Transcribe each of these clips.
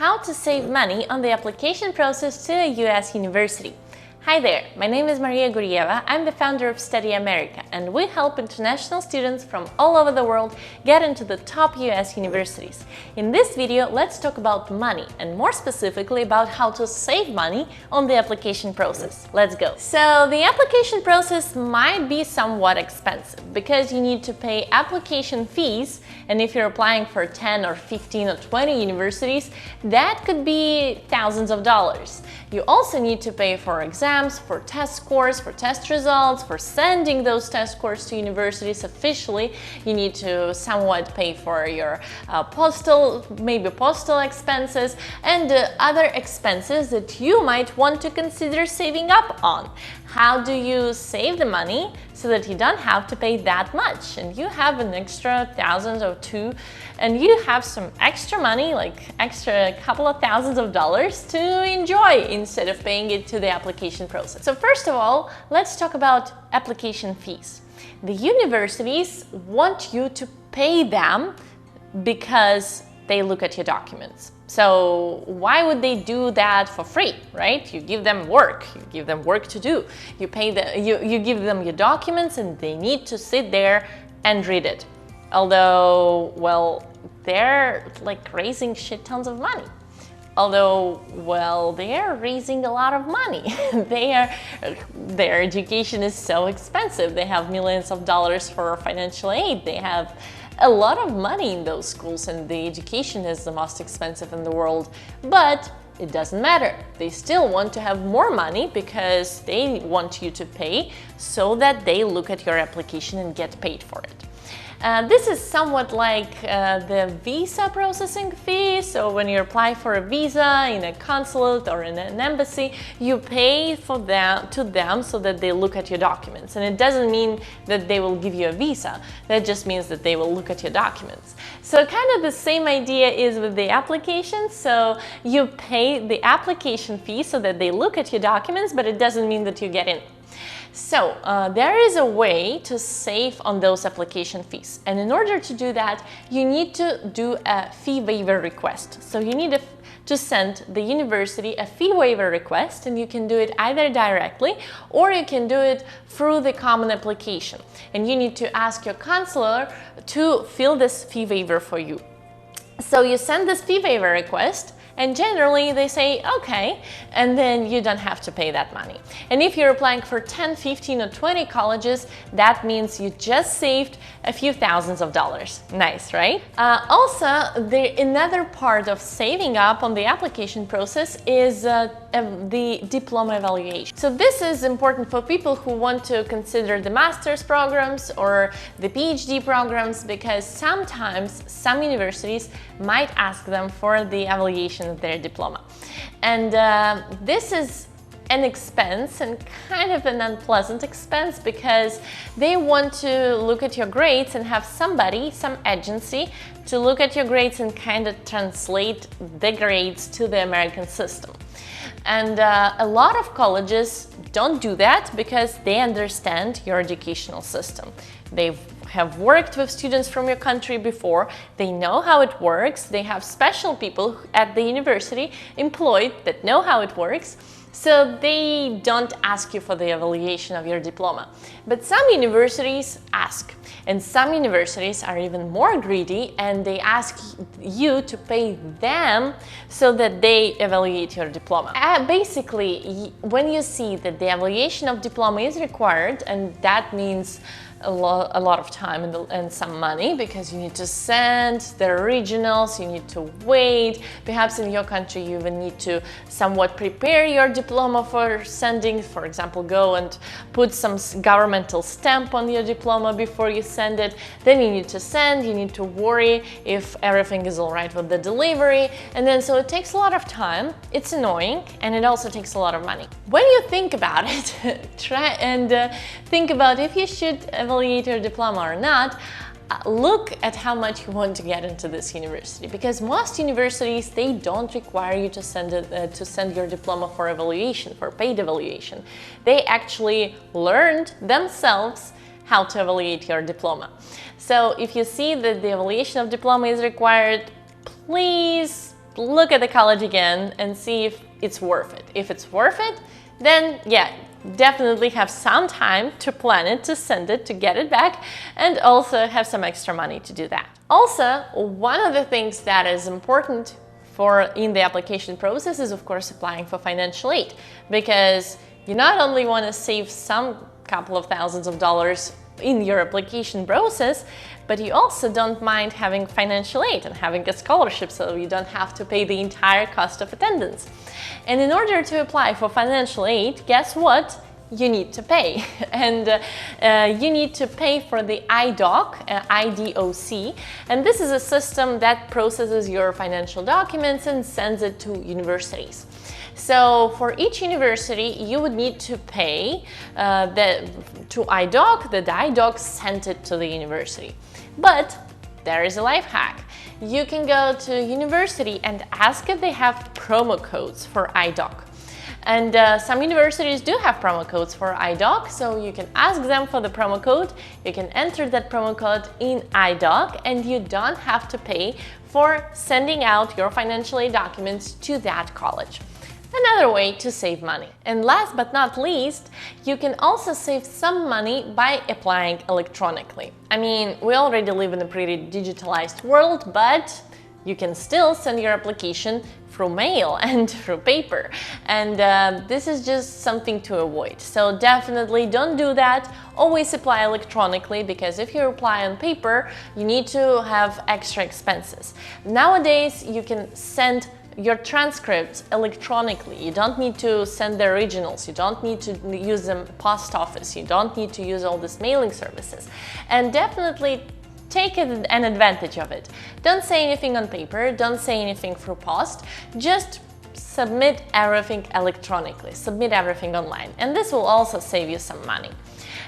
how to save money on the application process to a US university. Hi there, my name is Maria Gurieva. I'm the founder of StudyAmerica, and we help international students from all over the world get into the top US universities. In this video, let's talk about money, and more specifically about how to save money on the application process. Let's go. So the application process might be somewhat expensive because you need to pay application fees, and if you're applying for 10 or 15 or 20 universities, that could be thousands of dollars. You also need to pay for exams, for test scores, for test results, for sending those test scores to universities officially. You need to somewhat pay for your postal expenses and other expenses that you might want to consider saving up on. How do you save the money so that you don't have to pay that much and you have an extra $1,000 or $2,000 and you have some extra money, like extra couple of thousands of dollars to enjoy instead of paying it to the application process? So first of all, let's talk about application fees. The universities want you to pay them because they look at your documents. So why would they do that for free, right? You give them work, to do. You give them your documents and they need to sit there and read it. Although, well, they're like raising shit tons of money. They're raising a lot of money. Their education is so expensive. They have millions of dollars for financial aid. They have a lot of money in those schools, and the education is the most expensive in the world. But it doesn't matter. They still want to have more money because they want you to pay so that they look at your application and get paid for it. This is somewhat like the visa processing fee. So when you apply for a visa in a consulate or in an embassy, you pay to them so that they look at your documents. And it doesn't mean that they will give you a visa. That just means that they will look at your documents. So kind of the same idea is with the application. So you pay the application fee so that they look at your documents, but it doesn't mean that you get in. So there is a way to save on those application fees, and in order to do that you need to do a fee waiver request. So you need to send the university a fee waiver request, and you can do it either directly or you can do it through the common application, and you need to ask your counselor to fill this fee waiver for you. So you send this fee waiver request, and generally they say okay, and then you don't have to pay that money. And if you're applying for 10, 15 or 20 colleges, that means you just saved a few thousands of dollars. Nice, right? Also, another part of saving up on the application process is the diploma evaluation. So this is important for people who want to consider the master's programs or the PhD programs, because sometimes some universities might ask them for the evaluation of their diploma. And this is an expense, and kind of an unpleasant expense, because they want to look at your grades and have some agency to look at your grades and kind of translate the grades to the American system. And a lot of colleges don't do that because they understand your educational system. They have worked with students from your country before, they know how it works, they have special people at the university employed that know how it works, so they don't ask you for the evaluation of your diploma. But some universities ask, and some universities are even more greedy and they ask you to pay them so that they evaluate your diploma. Basically, when you see that the evaluation of diploma is required, and that means a lot of time and some money, because you need to send the originals, you need to wait. Perhaps in your country you even need to somewhat prepare your diploma for sending. For example, go and put some governmental stamp on your diploma before you send it. Then you need to send, you need to worry if everything is all right with the delivery. And then so it takes a lot of time, it's annoying, and it also takes a lot of money. When you think about it, try and think about if you should evaluate your diploma or not. Look at how much you want to get into this university, because most universities, they don't require you to send your diploma for evaluation, for paid evaluation. They actually learned themselves how to evaluate your diploma. So if you see that the evaluation of diploma is required, please look at the college again and see if it's worth it. If it's worth it, then yeah, definitely have some time to plan it, to send it, to get it back, and also have some extra money to do that. Also, one of the things that is important in the application process is, of course, applying for financial aid, because you not only want to save some couple of thousands of dollars in your application process, but you also don't mind having financial aid and having a scholarship, so you don't have to pay the entire cost of attendance. And in order to apply for financial aid, guess what? You need to pay. And you need to pay for the IDOC, IDOC, and this is a system that processes your financial documents and sends it to universities. So for each university, you would need to pay to IDOC. The IDOC sent it to the university. But there is a life hack. You can go to university and ask if they have promo codes for IDOC. And some universities do have promo codes for IDOC, so you can ask them for the promo code. You can enter that promo code in IDOC, and you don't have to pay for sending out your financial aid documents to that college. Another way to save money. And last but not least, you can also save some money by applying electronically. I mean, we already live in a pretty digitalized world, but you can still send your application through mail and through paper. And this is just something to avoid. So definitely don't do that. Always apply electronically, because if you apply on paper, you need to have extra expenses. Nowadays, you can send your transcripts electronically. You don't need to send the originals. You don't need to use the post office. You don't need to use all these mailing services. And definitely take an advantage of it. Don't say anything on paper. Don't say anything through post. Just submit everything electronically. Submit everything online. And this will also save you some money.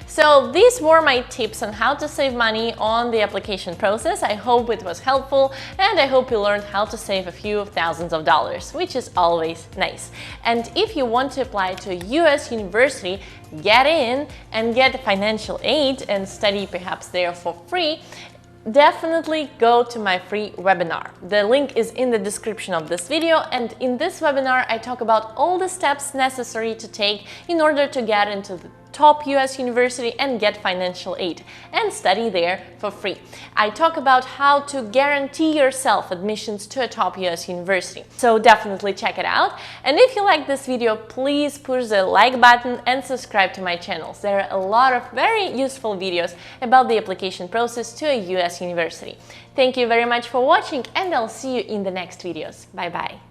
So these were my tips on how to save money on the application process. I hope it was helpful, and I hope you learned how to save a few thousands of dollars, which is always nice. And if you want to apply to a US university, get in and get financial aid and study perhaps there for free, definitely go to my free webinar. The link is in the description of this video, and in this webinar I talk about all the steps necessary to take in order to get into the top US university and get financial aid and study there for free. I talk about how to guarantee yourself admissions to a top US university. So definitely check it out. And if you like this video, please push the like button and subscribe to my channels. There are a lot of very useful videos about the application process to a US university. Thank you very much for watching, and I'll see you in the next videos. Bye bye.